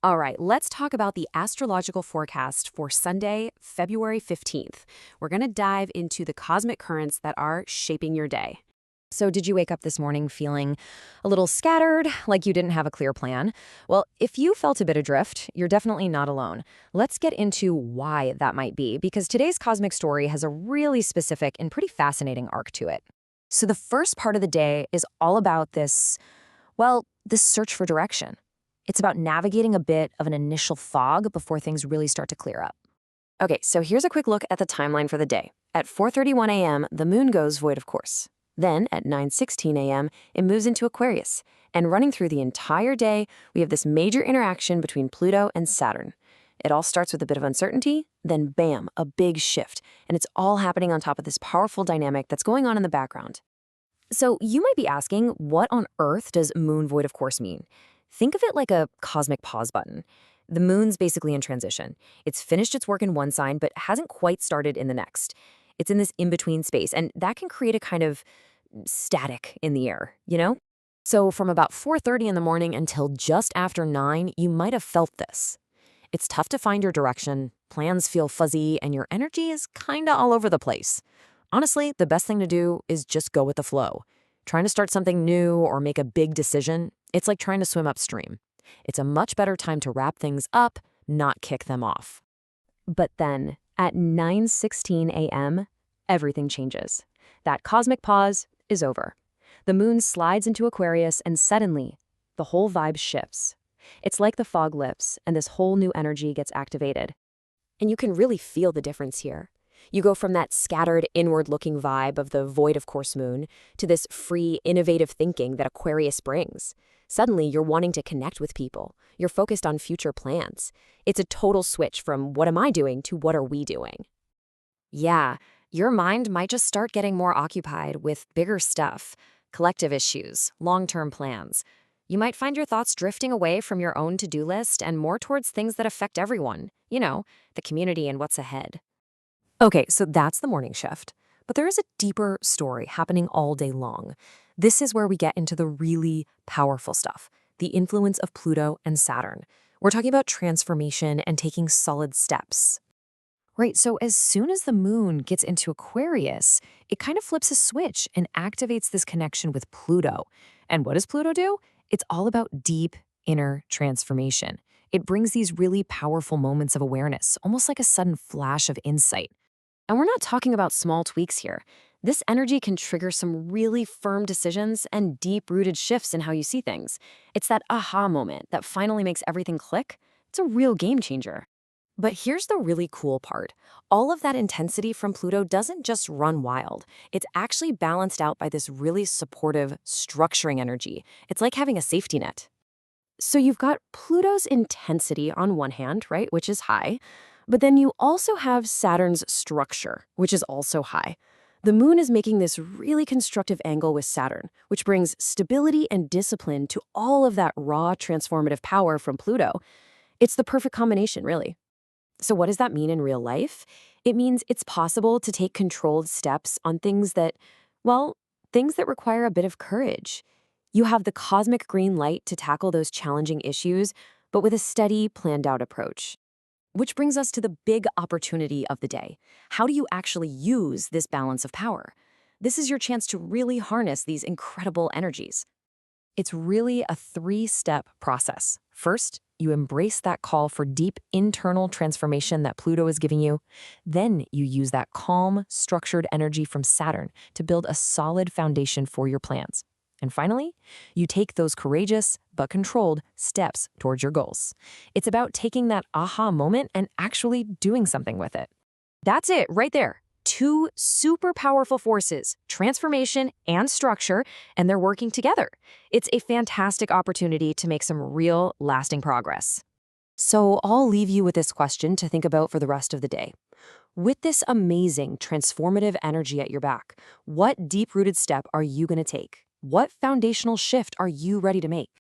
All right, let's talk about the astrological forecast for Sunday, February 15th. We're going to dive into the cosmic currents that are shaping your day. So, did you wake up this morning feeling a little scattered, like you didn't have a clear plan? Well, if you felt a bit adrift, you're definitely not alone. Let's get into why that might be, because today's cosmic story has a really specific and pretty fascinating arc to it. So, the first part of the day is all about this search for direction. It's about navigating a bit of an initial fog before things really start to clear up. Okay, so here's a quick look at the timeline for the day. At 4:31 a.m., the moon goes void of course. Then, at 9:16 a.m., it moves into Aquarius. And running through the entire day, we have this major interaction between Pluto and Saturn. It all starts with a bit of uncertainty, then bam, a big shift. And it's all happening on top of this powerful dynamic that's going on in the background. So you might be asking, what on earth does moon void of course mean? Think of it like a cosmic pause button. The moon's basically in transition. It's finished its work in one sign, but hasn't quite started in the next. It's in this in-between space, and that can create a kind of static in the air, you know? So from about 4:30 in the morning until just after 9, you might have felt this. It's tough to find your direction, plans feel fuzzy, and your energy is kinda all over the place. Honestly, the best thing to do is just go with the flow. Trying to start something new or make a big decision, it's like trying to swim upstream. It's a much better time to wrap things up, not kick them off. But then, at 9:16 a.m., everything changes. That cosmic pause is over. The moon slides into Aquarius, and suddenly, the whole vibe shifts. It's like the fog lifts, and this whole new energy gets activated. And you can really feel the difference here. You go from that scattered, inward-looking vibe of the void of course moon to this free, innovative thinking that Aquarius brings. Suddenly, you're wanting to connect with people. You're focused on future plans. It's a total switch from what am I doing to what are we doing? Yeah, your mind might just start getting more occupied with bigger stuff, collective issues, long-term plans. You might find your thoughts drifting away from your own to-do list and more towards things that affect everyone, the community and what's ahead. Okay, so that's the morning shift. But there is a deeper story happening all day long. This is where we get into the really powerful stuff, the influence of Pluto and Saturn. We're talking about transformation and taking solid steps. Right, so as soon as the moon gets into Aquarius, it kind of flips a switch and activates this connection with Pluto. And what does Pluto do? It's all about deep inner transformation. It brings these really powerful moments of awareness, almost like a sudden flash of insight. And we're not talking about small tweaks here. This energy can trigger some really firm decisions and deep-rooted shifts in how you see things. It's that aha moment that finally makes everything click. It's a real game changer. But here's the really cool part. All of that intensity from Pluto doesn't just run wild. It's actually balanced out by this really supportive, structuring energy. It's like having a safety net. So you've got Pluto's intensity on one hand, right, which is high. But then you also have Saturn's structure, which is also high. The moon is making this really constructive angle with Saturn, which brings stability and discipline to all of that raw transformative power from Pluto. It's the perfect combination, really. So what does that mean in real life? It means it's possible to take controlled steps on things that require a bit of courage. You have the cosmic green light to tackle those challenging issues, but with a steady, planned-out approach. Which brings us to the big opportunity of the day. How do you actually use this balance of power? This is your chance to really harness these incredible energies. It's really a three-step process. First, you embrace that call for deep internal transformation that Pluto is giving you. Then you use that calm, structured energy from Saturn to build a solid foundation for your plans. And finally, you take those courageous but controlled steps towards your goals. It's about taking that aha moment and actually doing something with it. That's it right there. Two super powerful forces, transformation and structure, and they're working together. It's a fantastic opportunity to make some real lasting progress. So I'll leave you with this question to think about for the rest of the day. With this amazing transformative energy at your back, what deep-rooted step are you going to take? What foundational shift are you ready to make?